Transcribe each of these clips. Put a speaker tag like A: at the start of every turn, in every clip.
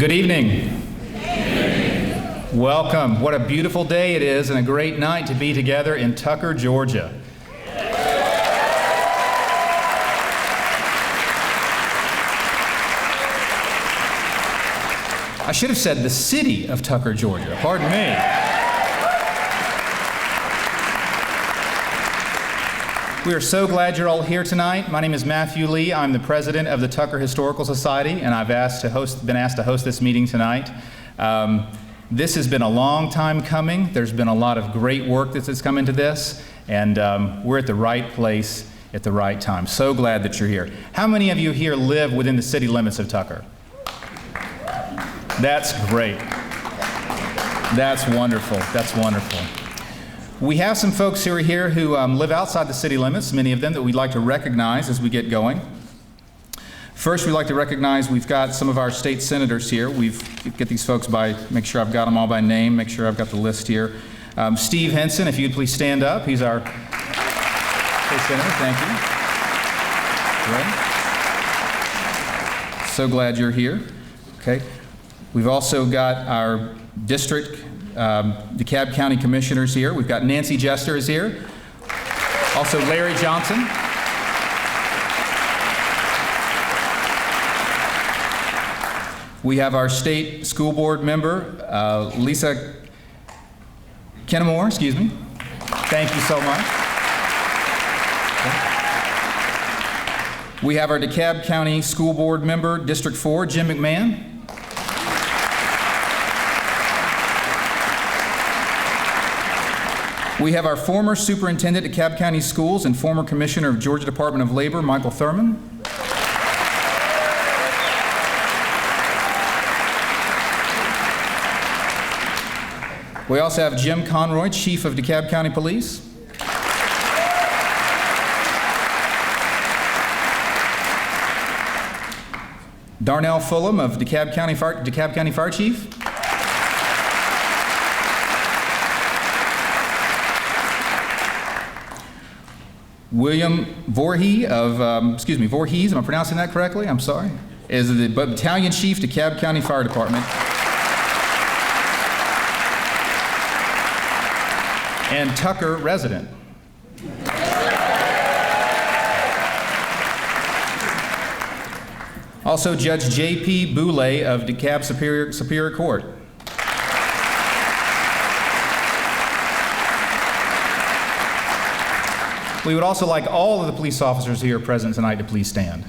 A: Good evening. Welcome. What a beautiful day it is and a great night to be together in Tucker, Georgia. I should have said the city of Tucker, Georgia. Pardon me. We are so glad you're all here tonight. My name is Matthew Lee. I'm the president of the Tucker Historical Society, and I've been asked to host this meeting tonight. This has been a long time coming. There's been a lot of great work that's come into this, and we're at the right place at the right time. So glad that you're here. How many of you here live within the city limits of Tucker? That's great. That's wonderful. That's wonderful. We have some folks who are here who live outside the city limits, many of them that we'd like to recognize as we get going. First, we'd like to recognize we've got some of our state senators here. Get these folks by, make sure I've got them all by name, make sure I've got the list here. Steve Henson, if you'd please stand up. He's our state senator. Thank you. Good. So glad you're here. Okay. We've also got our district DeKalb County Commissioners here. We've got Nancy Jester is here. Also Larry Johnson. We have our state school board member, Lisa Kennemore, excuse me. Thank you so much. We have our DeKalb County School Board member, District 4, Jim McMahon. We have our former superintendent at DeKalb County Schools and former commissioner of Georgia Department of Labor, Michael Thurman. We also have Jim Conroy, chief of DeKalb County Police. Darnell Fulham of DeKalb County Fire Chief. William Voorhees Voorhees, am I pronouncing that correctly? I'm sorry. Is the Battalion Chief, DeKalb County Fire Department. And Tucker resident. Also Judge J.P. Boulay of DeKalb Superior Court. We would also like all of the police officers here present tonight to please stand.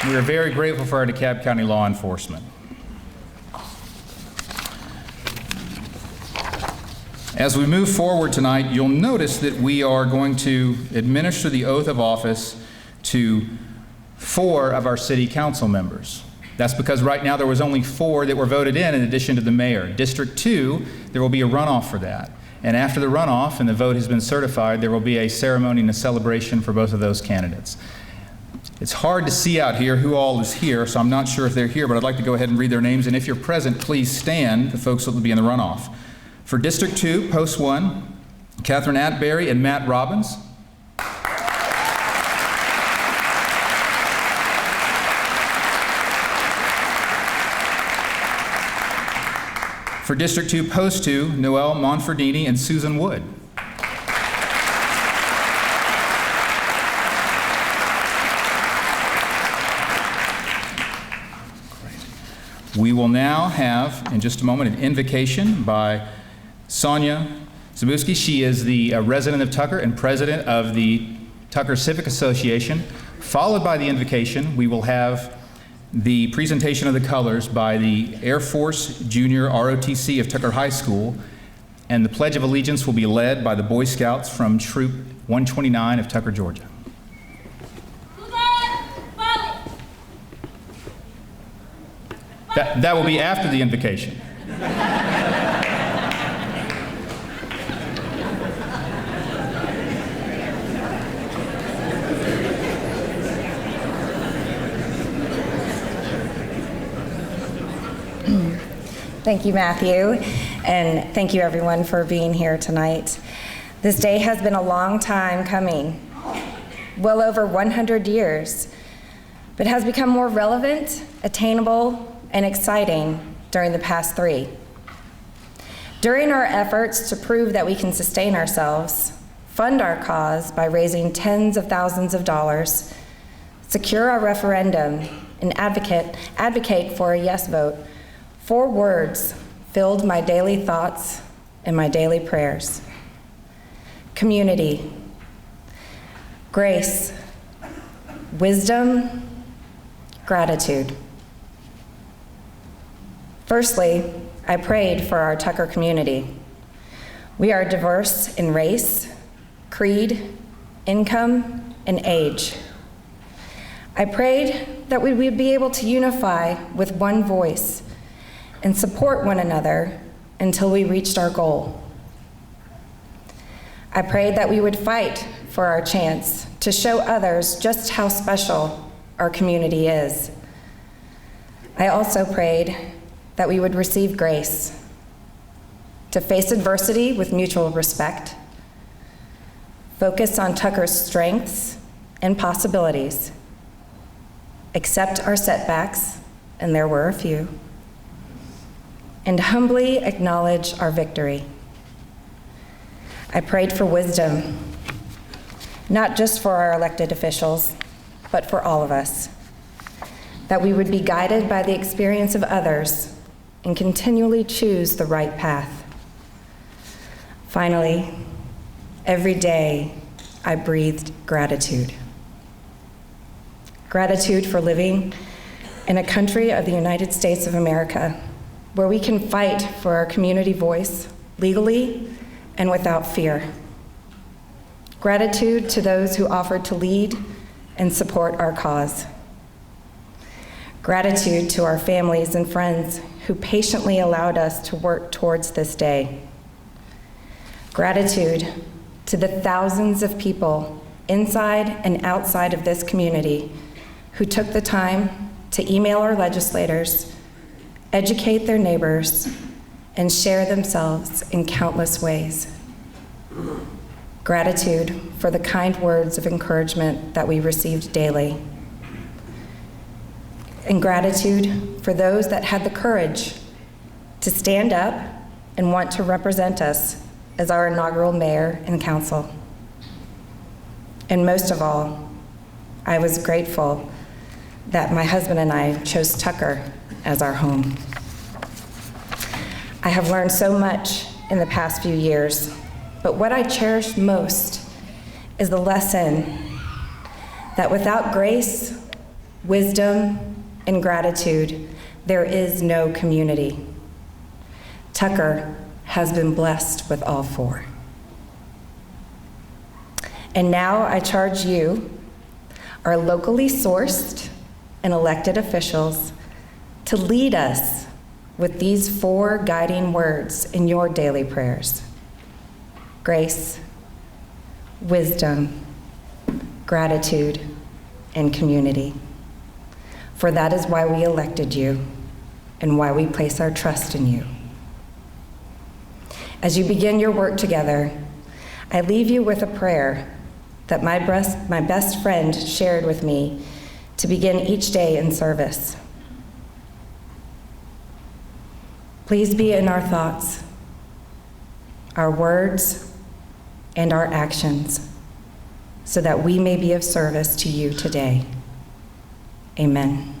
A: We are very grateful for our DeKalb County law enforcement. As we move forward tonight, you'll notice that we are going to administer the oath of office to 4 of our city council members. That's because right now there was only 4 that were voted in addition to the mayor. District 2, there will be a runoff for that. And after the runoff and the vote has been certified, there will be a ceremony and a celebration for both of those candidates. It's hard to see out here who all is here, so I'm not sure if they're here, but I'd like to go ahead and read their names. And if you're present, please stand, the folks that will be in the runoff. For District 2, Post 1, Catherine Atberry and Matt Robbins. For District 2, Post 2, Noelle Monfordini and Susan Wood. We will now have, in just a moment, an invocation by Sonia Zabuski. She is the resident of Tucker and president of the Tucker Civic Association. Followed by the invocation, we will have the presentation of the colors by the Air Force Junior ROTC of Tucker High School, and the Pledge of Allegiance will be led by the Boy Scouts from Troop 129 of Tucker, Georgia. That will be after the invocation.
B: Thank you, Matthew. And thank you everyone for being here tonight. This day has been a long time coming, well over 100 years, but has become more relevant, attainable, and exciting during the past 3. During our efforts to prove that we can sustain ourselves, fund our cause by raising tens of thousands of dollars, secure our referendum, and advocate for a yes vote, 4 words filled my daily thoughts and my daily prayers. Community, grace, wisdom, gratitude. Firstly, I prayed for our Tucker community. We are diverse in race, creed, income, and age. I prayed that we would be able to unify with one voice and support one another until we reached our goal. I prayed that we would fight for our chance to show others just how special our community is. I also prayed that we would receive grace to face adversity with mutual respect, focus on Tucker's strengths and possibilities, accept our setbacks, and there were a few, and humbly acknowledge our victory. I prayed for wisdom, not just for our elected officials, but for all of us, that we would be guided by the experience of others and continually choose the right path. Finally, every day I breathed gratitude. Gratitude for living in a country of the United States of America, where we can fight for our community voice legally and without fear. Gratitude to those who offered to lead and support our cause. Gratitude to our families and friends who patiently allowed us to work towards this day. Gratitude to the thousands of people inside and outside of this community who took the time to email our legislators, educate their neighbors, and share themselves in countless ways. Gratitude for the kind words of encouragement that we received daily. And gratitude for those that had the courage to stand up and want to represent us as our inaugural mayor and council. And most of all, I was grateful that my husband and I chose Tucker as our home. I have learned so much in the past few years, but what I cherish most is the lesson that without grace, wisdom, and gratitude, there is no community. Tucker has been blessed with all 4. And now I charge you, our locally sourced and elected officials, to lead us with these 4 guiding words in your daily prayers: grace, wisdom, gratitude, and community. For that is why we elected you and why we place our trust in you. As you begin your work together, I leave you with a prayer that my best friend shared with me to begin each day in service. Please be in our thoughts, our words, and our actions, so that we may be of service to you today. Amen.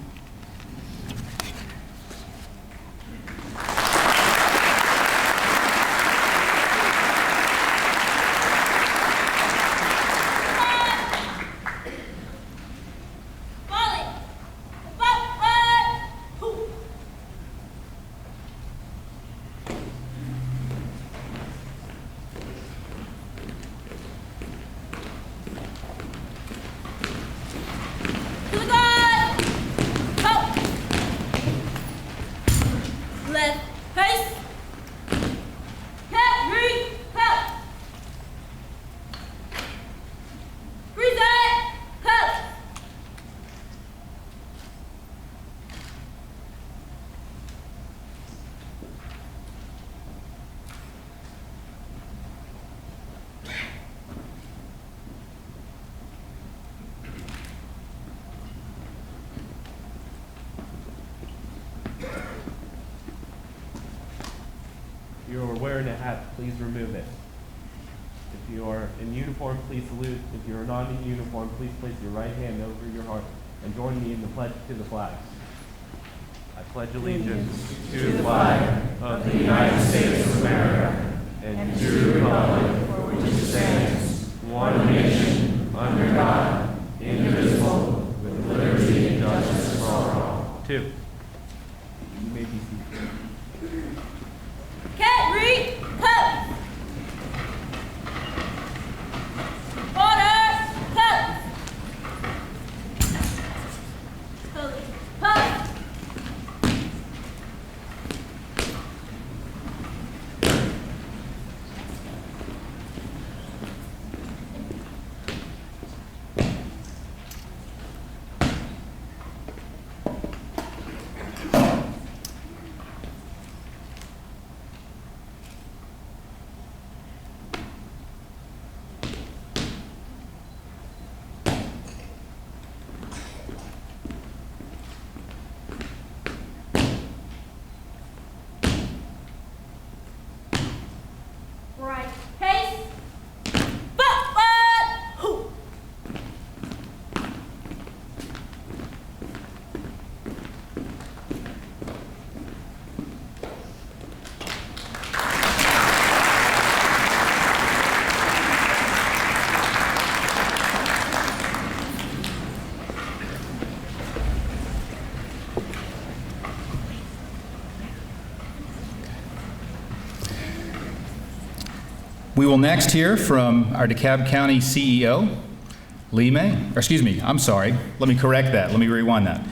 C: wearing a hat, please remove it. If you are in uniform, please salute. If you are not in uniform, please place your right hand over your heart and join me in the pledge to the flag. I pledge allegiance to the flag of the United States of America and to the republic for which it stands, one nation, under God, indivisible, with liberty and justice for all. Two. You may be seated.
D: Cat, read, cut. Order, cut. Cut. Right. Case. Forward. Hoo.
A: We will next hear from our DeKalb County CEO, Lee May. Or excuse me, I'm sorry. Let me correct that. Let me rewind that.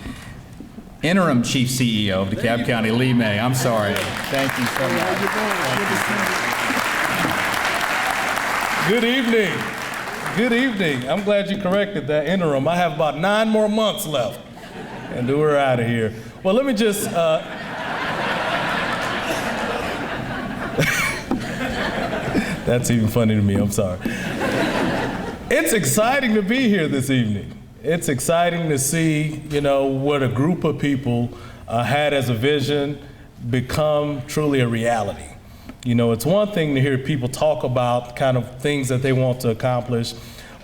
A: Interim Chief CEO of DeKalb County, Lee May. I'm sorry. Thank you so much.
E: Good evening. Good evening. I'm glad you corrected that interim. I have about 9 more months left, and we're out of here. Well, let me just. That's even funny to me. I'm sorry. It's exciting to be here this evening. It's exciting to see, what a group of people had as a vision become truly a reality. It's one thing to hear people talk about kind of things that they want to accomplish,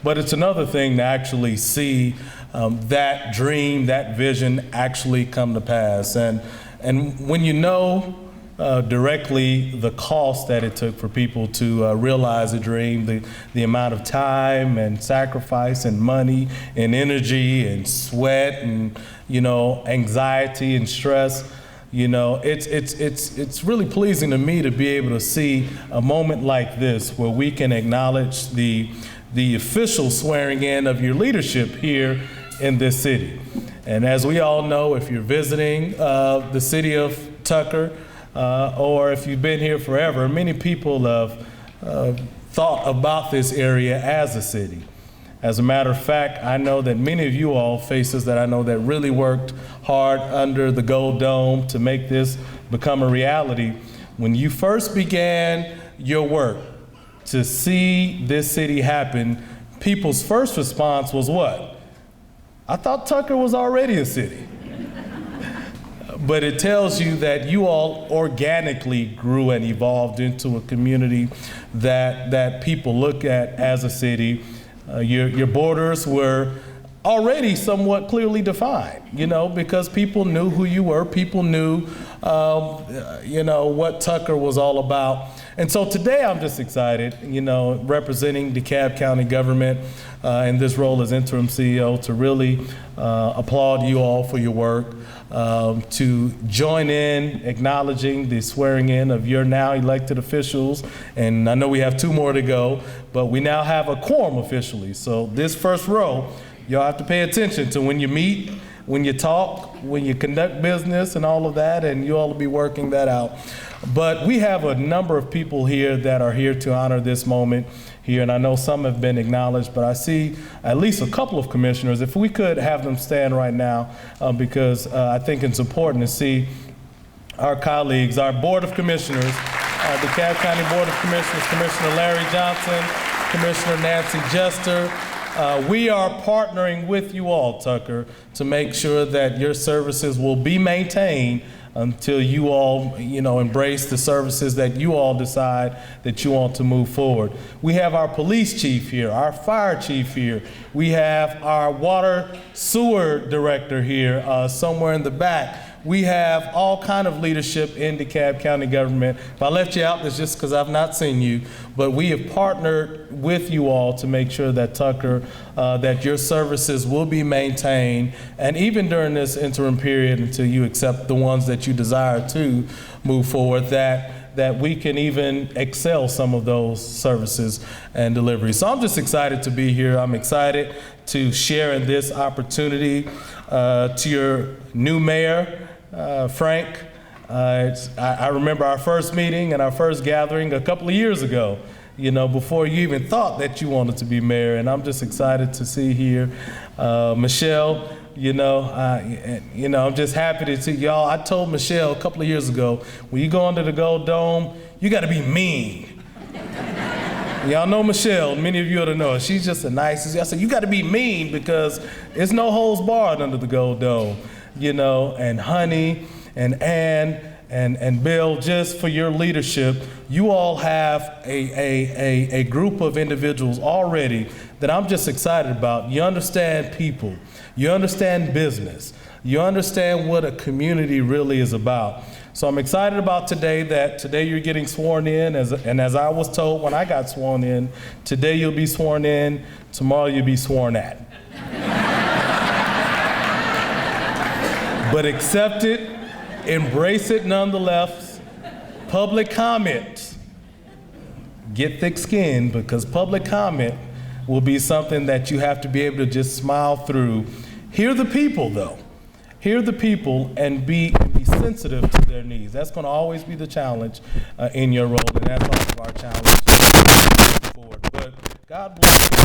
E: but it's another thing to actually see that dream, that vision actually come to pass. And when you know directly the cost that it took for people to realize a dream, the amount of time and sacrifice and money and energy and sweat and anxiety and stress, it's really pleasing to me to be able to see a moment like this where we can acknowledge the official swearing in of your leadership here in this city. And as we all know, if you're visiting the city of Tucker, or if you've been here forever, many people have thought about this area as a city. As a matter of fact, I know that many of you all, faces that I know that really worked hard under the Gold Dome to make this become a reality. When you first began your work to see this city happen, people's first response was what? I thought Tucker was already a city. But it tells you that you all organically grew and evolved into a community that people look at as a city. Your borders were already somewhat clearly defined, because people knew who you were. People knew, what Tucker was all about. And so today I'm just excited, representing DeKalb County government in this role as interim CEO, to really applaud you all for your work. To join in acknowledging the swearing in of your now elected officials. And I know we have 2 more to go, but we now have a quorum officially. So this first row, y'all have to pay attention to when you meet, when you talk, when you conduct business and all of that, and you all will be working that out. But we have a number of people here that are here to honor this moment here, and I know some have been acknowledged, but I see at least a couple of commissioners. If we could have them stand right now, because I think it's important to see our colleagues, our Board of Commissioners, the DeKalb County Board of Commissioners, Commissioner Larry Johnson, Commissioner Nancy Jester. We are partnering with you all, Tucker, to make sure that your services will be maintained until you all, embrace the services that you all decide that you want to move forward. We have our police chief here, our fire chief here. We have our water sewer director here, somewhere in the back. We have all kind of leadership in DeKalb County government. If I left you out, it's just because I've not seen you. But we have partnered with you all to make sure that Tucker, that your services will be maintained, and even during this interim period until you accept the ones that you desire to move forward, that we can even excel some of those services and deliveries. So I'm just excited to be here. I'm excited to share in this opportunity to your new mayor, Frank. I remember our first meeting and our first gathering a couple of years ago, before you even thought that you wanted to be mayor, and I'm just excited to see here. Michelle, I'm just happy to see y'all. I told Michelle a couple of years ago, when you go under the Gold Dome, you got to be mean. Y'all know Michelle, many of you ought to know her. She's just the nicest. I said, you got to be mean because there's no holds barred under the Gold Dome. And Honey and Ann and Bill, just for your leadership. You all have a group of individuals already that I'm just excited about. You understand people. You understand business. You understand what a community really is about. So I'm excited about today you're getting sworn in, and as I was told when I got sworn in, today you'll be sworn in, tomorrow you'll be sworn at. But accept it, embrace it nonetheless. Public comment. Get thick skin, because public comment will be something that you have to be able to just smile through. Hear the people, though. Hear the people and be sensitive to their needs. That's going to always be the challenge in your role, and that's all of our challenge moving forward. But God bless you.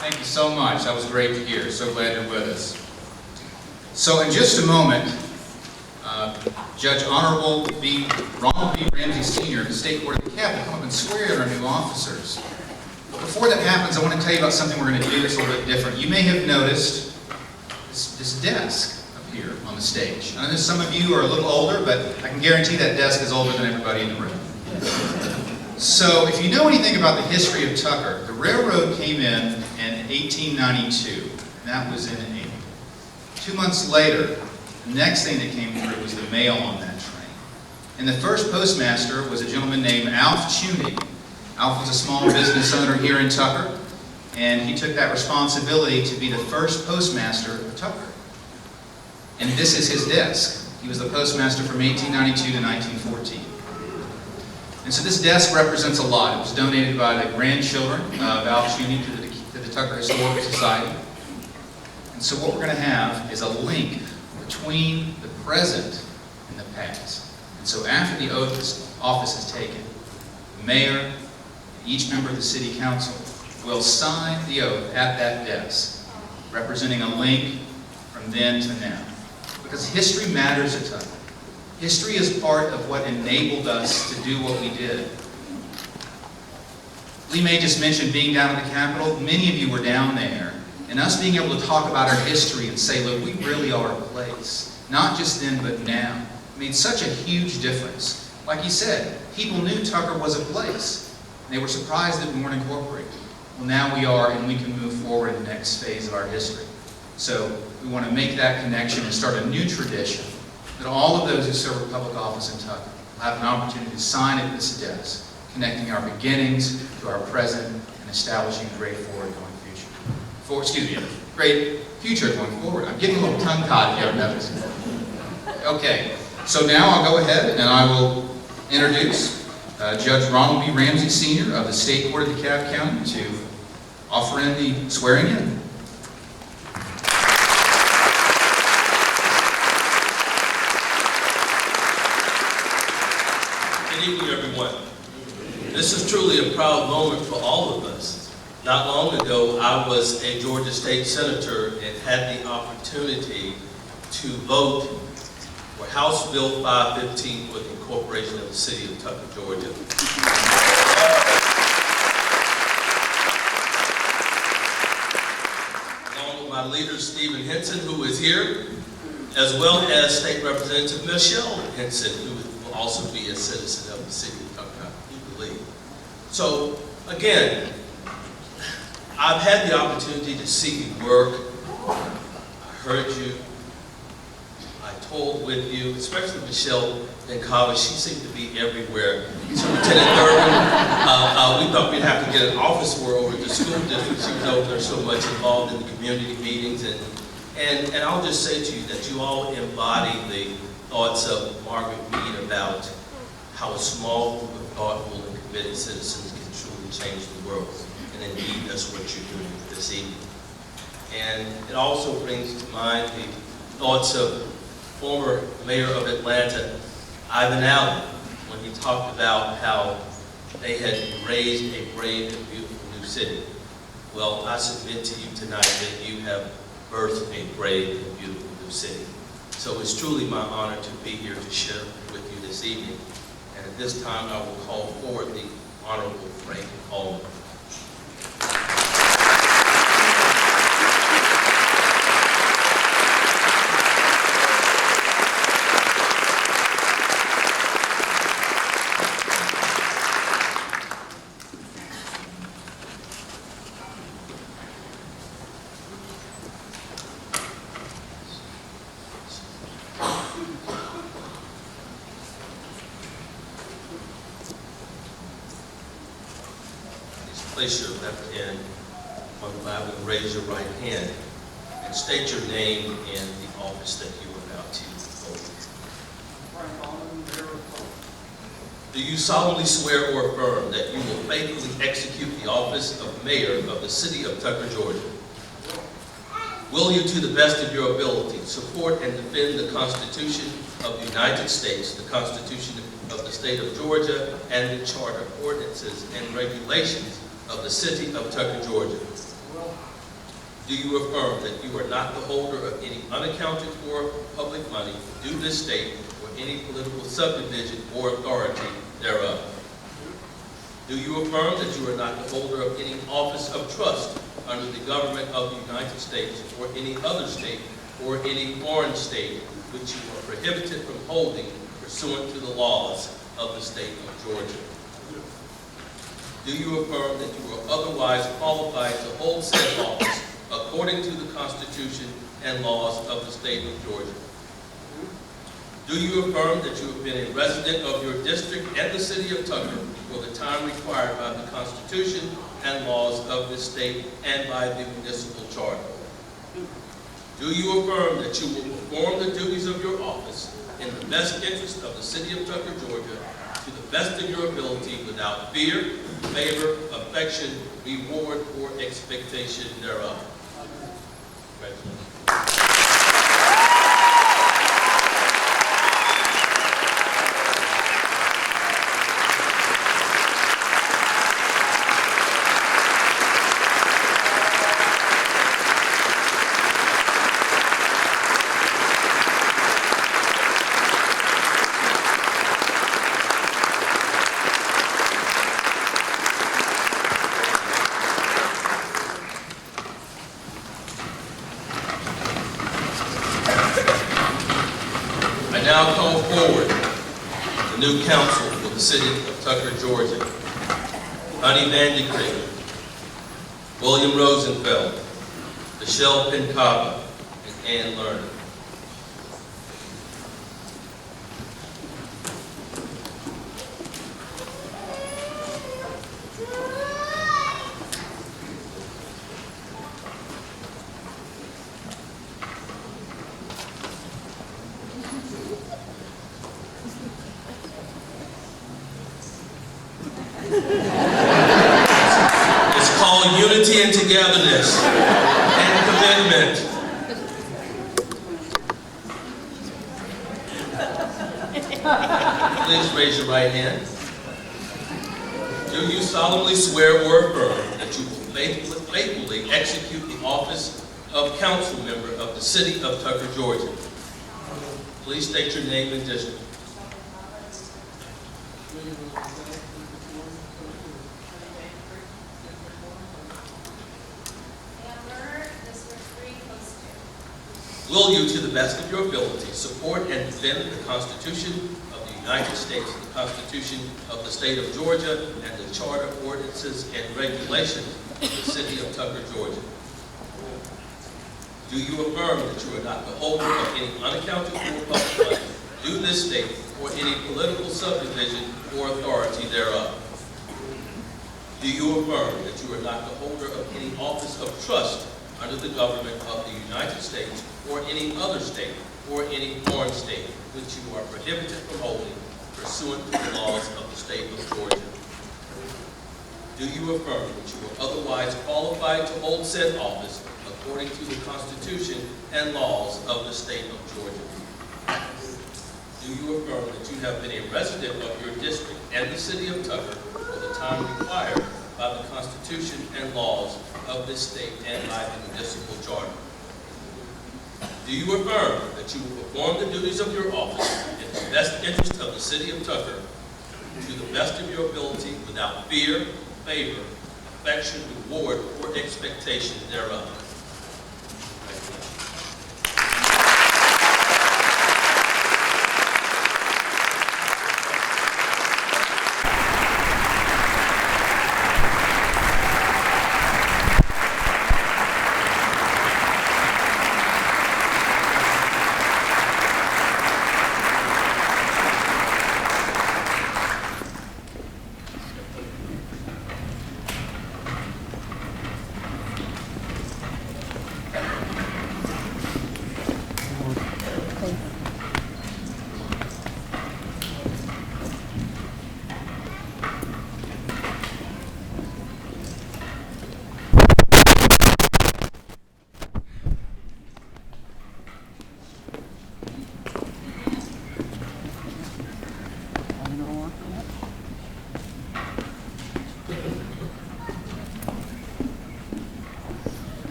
A: Thank you so much. That was great to hear. So glad you're with us. So in just a moment, Judge Honorable Ronald B. Ramsey Sr. of the State Court of DeKalb will come up and swear in our new officers. Before that happens, I want to tell you about something we're going to do that's a little bit different. You may have noticed this desk up here on the stage. I know some of you are a little older, but I can guarantee that desk is older than everybody in the room. So if you know anything about the history of Tucker, the railroad came in 1892, and that was in April. 2 months later, the next thing that came through was the mail on that train. And the first postmaster was a gentleman named Alf Chunig. Alf was a small business owner here in Tucker, and he took that responsibility to be the first postmaster of Tucker. And this is his desk. He was the postmaster from 1892 to 1914. And so this desk represents a lot. It was donated by the grandchildren of Alf Chunig to the Tucker Historical Society. And so what we're going to have is a link between the present and the past. And so after the office is taken, the mayor and each member of the city council will sign the oath at that desk, representing a link from then to now. Because history matters at Tucker. History is part of what enabled us to do what we did. Lee May just mentioned being down at the Capitol. Many of you were down there. And us being able to talk about our history and say, look, we really are a place. Not just then, but now. Made such a huge difference. Like he said, people knew Tucker was a place. And they were surprised that we weren't incorporated. Well, now we are, and we can move forward in the next phase of our history. So we want to make that connection and start a new tradition that all of those who serve a public office in Tucker will have an opportunity to sign at this desk, connecting our beginnings to our present and establishing a great great future going forward. I'm getting a little tongue-tied, if you haven't noticed. Okay, so now I'll go ahead and I will introduce Judge Ronald B. Ramsey Sr. of the State Court of DeKalb County to offer in the swearing in.
F: Good evening, everyone. This is truly a proud moment for all of us, Not long ago, I was a Georgia State Senator and had the opportunity to vote for House Bill 515 for the incorporation of the city of Tucker, Georgia. Along with my leader, Stephen Henson, who is here, as well as State Representative Michelle Henson, who will also be a citizen of the city of Tucker, I do believe. So, again, I've had the opportunity to see you work. I heard you. I told with you, especially Michelle Bencava. She seemed to be everywhere. Superintendent Thurman, we thought we'd have to get an office for her over at the school district. She was over there so much involved in the community meetings. And I'll just say to you that you all embody the thoughts of Margaret Mead about how a small group of thoughtful and committed citizens can truly change the world. And indeed, that's what you're doing this evening. And it also brings to mind the thoughts of former mayor of Atlanta, Ivan Allen, when he talked about how they had raised a brave and beautiful new city. Well, I submit to you tonight that you have birthed a brave and beautiful new city. So it's truly my honor to be here to share with you this evening. And at this time, I will call forward the Honorable Frank Auman. Place your left hand on the Bible and raise your right hand and state your name and the office that you are about to hold. Do you solemnly swear or affirm that you will faithfully execute the office of mayor of the city of Tucker, Georgia? Will you, to the best of your ability, support and defend the Constitution of the United States, the Constitution of the state of Georgia, and the charter, ordinances, and regulations of the city of Tucker, Georgia? Do you affirm that you are not the holder of any unaccounted for public money due this state or any political subdivision or authority thereof? Do you affirm that you are not the holder of any office of trust under the government of the United States or any other state or any foreign state which you are prohibited from holding pursuant to the laws of the state of Georgia? Do you affirm that you are otherwise qualified to hold said office according to the Constitution and laws of the state of Georgia? Do you affirm that you have been a resident of your district and the city of Tucker for the time required by the Constitution and laws of this state and by the municipal charter? Do you affirm that you will perform the duties of your office in the best interest of the city of Tucker, Georgia, to the best of your ability, without fear, favor, affection, reward, or expectation thereof? Congratulations. I now call forward the new council for the city of Tucker, Georgia. Honey Vandekree, William Rosenfeld, Michelle Bencava, and Ann Lerner. It's called unity and togetherness and commitment. Please raise your right hand. Do you solemnly swear or affirm that you will faithfully execute the office of council member of the city of Tucker, Georgia. Please state your name and district. Will you, to the best of your ability, support and defend the Constitution of the United States, the Constitution of the State of Georgia, and the Charter, ordinances, and regulations of the City of Tucker, Georgia? Do you affirm that you are not the holder of any unaccounted for public money due this state or any political subdivision or authority thereof? Do you affirm that you are not the holder of any office of trust under the government of the United States or any other state or any foreign state which you are prohibited from holding pursuant to the laws of the state of Georgia? Do you affirm that you are otherwise qualified to hold said office according to the Constitution and laws of the state of Georgia? Do you affirm that you have been a resident of your district and the city of Tucker for the time required by the Constitution and laws of this state and by the municipal charter? Do you affirm that you will perform the duties of your office in the best interest of the city of Tucker to the best of your ability without fear, favor, affection, reward, or expectation thereof?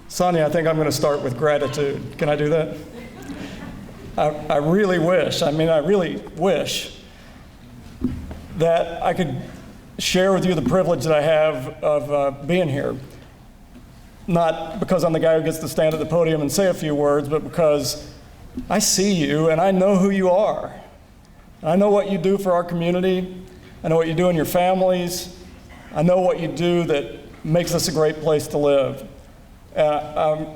G: Sonia, I think I'm going to start with gratitude. Can I do that? I really wish that I could share with you the privilege that I have of being here. Not because I'm the guy who gets to stand at the podium and say a few words, but because I see you and I know who you are. I know what you do for our community. I know what you do in your families. I know what you do that makes us a great place to live. I'm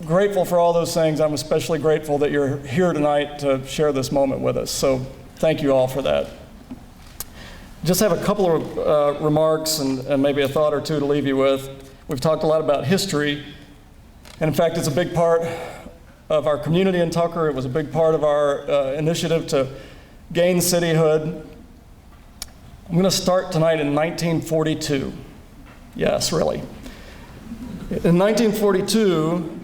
G: grateful for all those things. I'm especially grateful that you're here tonight to share this moment with us. So thank you all for that. Just have a couple of remarks and maybe a thought or two to leave you with. We've talked a lot about history, and in fact, it's a big part of our community in Tucker. It was a big part of our initiative to gain cityhood. I'm going to start tonight in 1942. Yes, really. In 1942,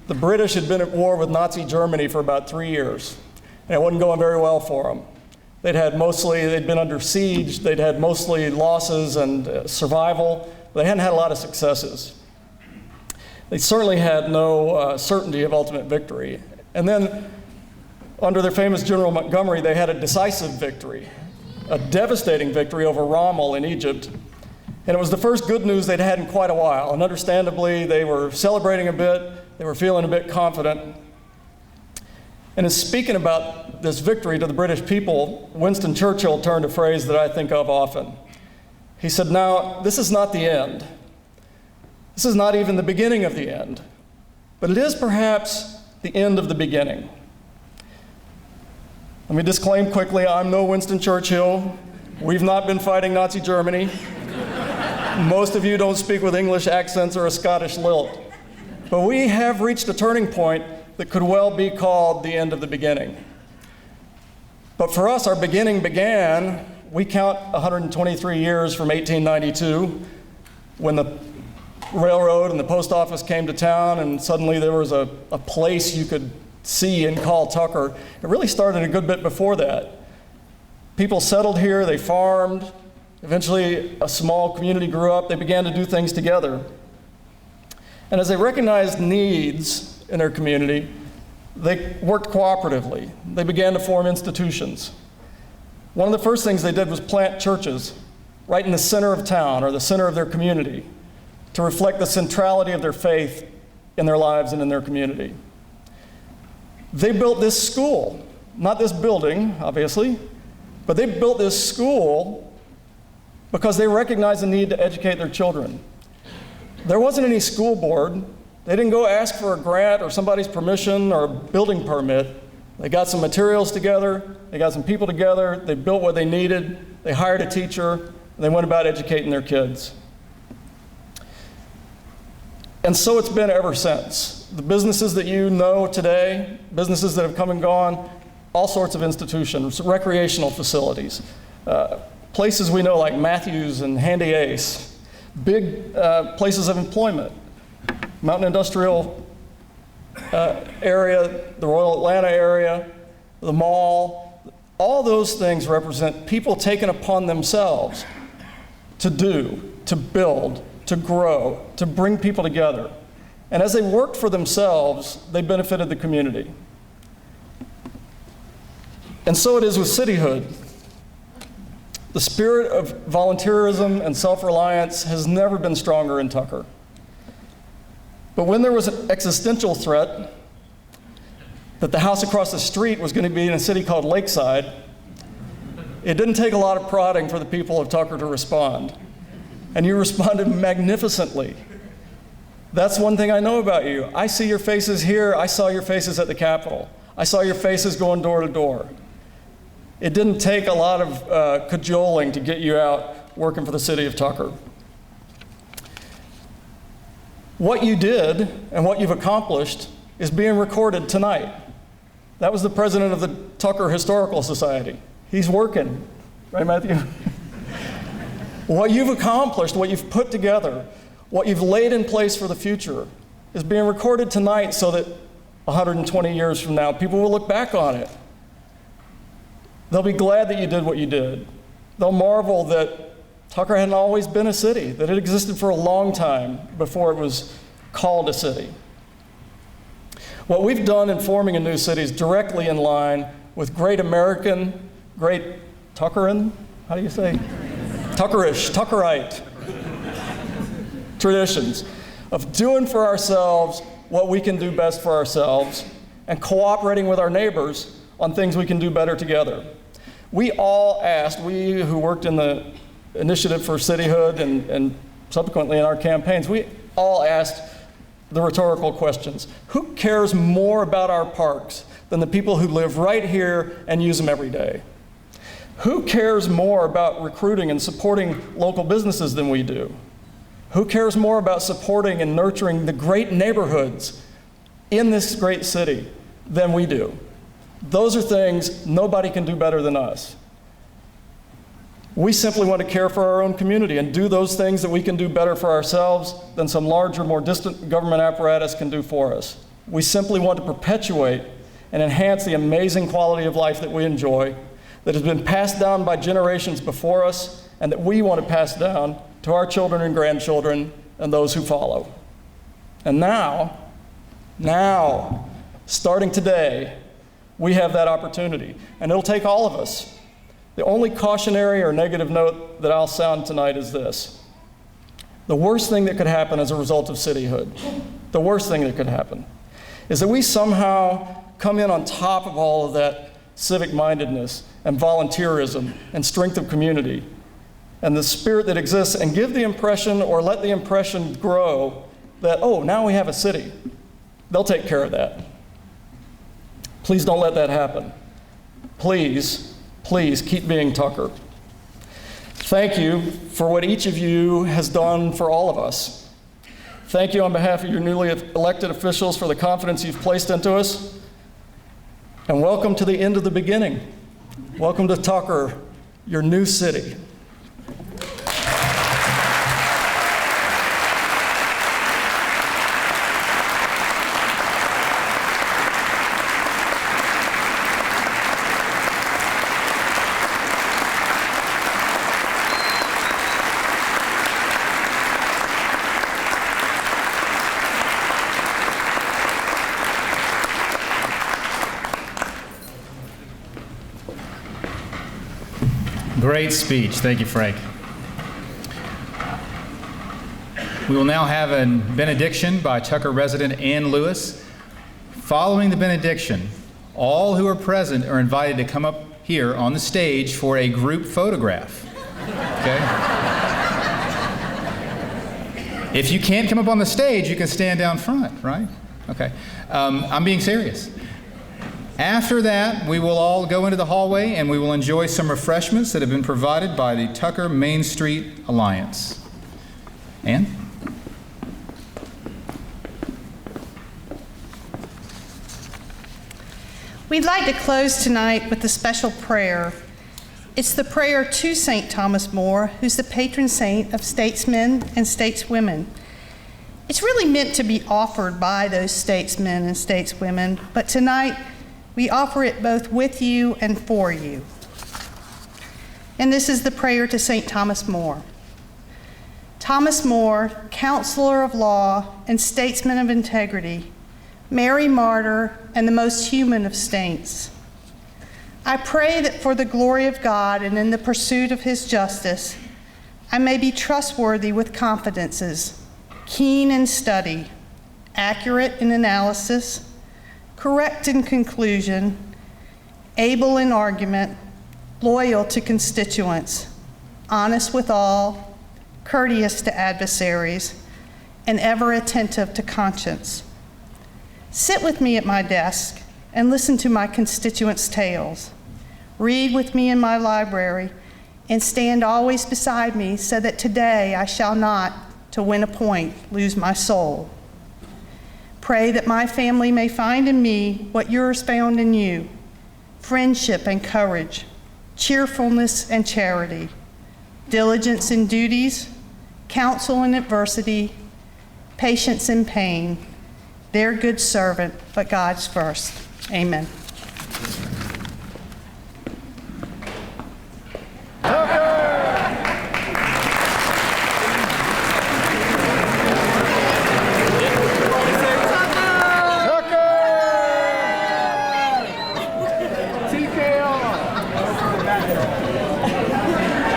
G: the British had been at war with Nazi Germany for about 3 years, and it wasn't going very well for them. They'd been under siege, they'd had mostly losses and survival, but they hadn't had a lot of successes. They certainly had no certainty of ultimate victory. And then, under their famous General Montgomery, they had a decisive victory, a devastating victory over Rommel in Egypt. And it was the first good news they'd had in quite a while. And understandably, they were celebrating a bit, they were feeling a bit confident. And in speaking about this victory to the British people, Winston Churchill turned a phrase that I think of often. He said, "Now, this is not the end. This is not even the beginning of the end, but it is perhaps the end of the beginning." Let me disclaim quickly, I'm no Winston Churchill. We've not been fighting Nazi Germany. Most of you don't speak with English accents or a Scottish lilt. But we have reached a turning point that could well be called the end of the beginning. But for us, our beginning began We count 123 years from 1892, when the railroad and the post office came to town, and suddenly there was a place you could see and call Tucker. It really started a good bit before that. People settled here, they farmed. Eventually, a small community grew up. They began to do things together. And as they recognized needs in their community, they worked cooperatively. They began to form institutions. One of the first things they did was plant churches right in the center of town, or the center of their community, to reflect the centrality of their faith in their lives and in their community. They built this school, not this building, obviously, but they built this school because they recognized the need to educate their children. There wasn't any school board. They didn't go ask for a grant or somebody's permission or a building permit. They got some materials together, they got some people together, they built what they needed, they hired a teacher, and they went about educating their kids. And so it's been ever since. The businesses that you know today, businesses that have come and gone, all sorts of institutions, recreational facilities, places we know like Matthews and Handy Ace, big places of employment, Mountain Industrial area, the Royal Atlanta area, the mall. All those things represent people taking upon themselves to do, to build, to grow, to bring people together. And as they worked for themselves, they benefited the community. And so it is with cityhood. The spirit of volunteerism and self-reliance has never been stronger in Tucker. But when there was an existential threat that the house across the street was going to be in a city called Lakeside, it didn't take a lot of prodding for the people of Tucker to respond. And you responded magnificently. That's one thing I know about you. I see your faces here. I saw your faces at the Capitol. I saw your faces going door to door. It didn't take a lot of cajoling to get you out working for the city of Tucker. What you did and what you've accomplished is being recorded tonight. That was the president of the Tucker Historical Society. He's working, right, Matthew? What you've accomplished, what you've put together, what you've laid in place for the future is being recorded tonight so that 120 years from now, people will look back on it. They'll be glad that you did what you did. They'll marvel that Tucker hadn't always been a city, that it existed for a long time before it was called a city. What we've done in forming a new city is directly in line with great American, great Tuckeran, how do you say? Tuckerish, Tuckerite traditions of doing for ourselves what we can do best for ourselves and cooperating with our neighbors on things we can do better together. We all asked, we who worked in the initiative for cityhood and subsequently in our campaigns, we all asked the rhetorical questions. Who cares more about our parks than the people who live right here and use them every day? Who cares more about recruiting and supporting local businesses than we do? Who cares more about supporting and nurturing the great neighborhoods in this great city than we do? Those are things nobody can do better than us. We simply want to care for our own community and do those things that we can do better for ourselves than some larger, more distant government apparatus can do for us. We simply want to perpetuate and enhance the amazing quality of life that we enjoy, that has been passed down by generations before us, and that we want to pass down to our children and grandchildren and those who follow. And now, starting today, we have that opportunity, and it'll take all of us. The only cautionary or negative note that I'll sound tonight is this. The worst thing that could happen as a result of cityhood, the worst thing that could happen, is that we somehow come in on top of all of that civic mindedness and volunteerism and strength of community and the spirit that exists and give the impression or let the impression grow that, oh, now we have a city. They'll take care of that. Please don't let that happen. Please keep being Tucker. Thank you for what each of you has done for all of us. Thank you on behalf of your newly elected officials for the confidence you've placed into us. And welcome to the end of the beginning. Welcome to Tucker, your new city.
A: Great speech. Thank you, Frank. We will now have a benediction by Tucker resident Ann Lewis. Following the benediction, all who are present are invited to come up here on the stage for a group photograph. Okay? If you can't come up on the stage, you can stand down front, right? Okay. I'm being serious. After that, we will all go into the hallway and we will enjoy some refreshments that have been provided by the Tucker Main Street Alliance. Ann?
H: We'd like to close tonight with a special prayer. It's the prayer to St. Thomas More, who's the patron saint of statesmen and stateswomen. It's really meant to be offered by those statesmen and stateswomen, but tonight we offer it both with you and for you. And this is the prayer to St. Thomas More. Thomas More, counselor of law and statesman of integrity, Mary martyr and the most human of saints, I pray that for the glory of God and in the pursuit of his justice, I may be trustworthy with confidences, keen in study, accurate in analysis, correct in conclusion, able in argument, loyal to constituents, honest with all, courteous to adversaries, and ever attentive to conscience. Sit with me at my desk and listen to my constituents' tales. Read with me in my library and stand always beside me so that today I shall not, to win a point, lose my soul. Pray that my family may find in me what yours found in you, friendship and courage, cheerfulness and charity, diligence in duties, counsel in adversity, patience in pain, their good servant, but God's first. Amen.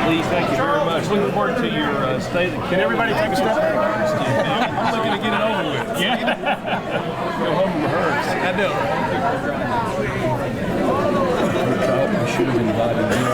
I: Please, thank you very much. Looking forward to your stay. Can everybody take a step back? I'm looking to get it over with. Yeah. Go home and rehearse. I know. We should have invited you.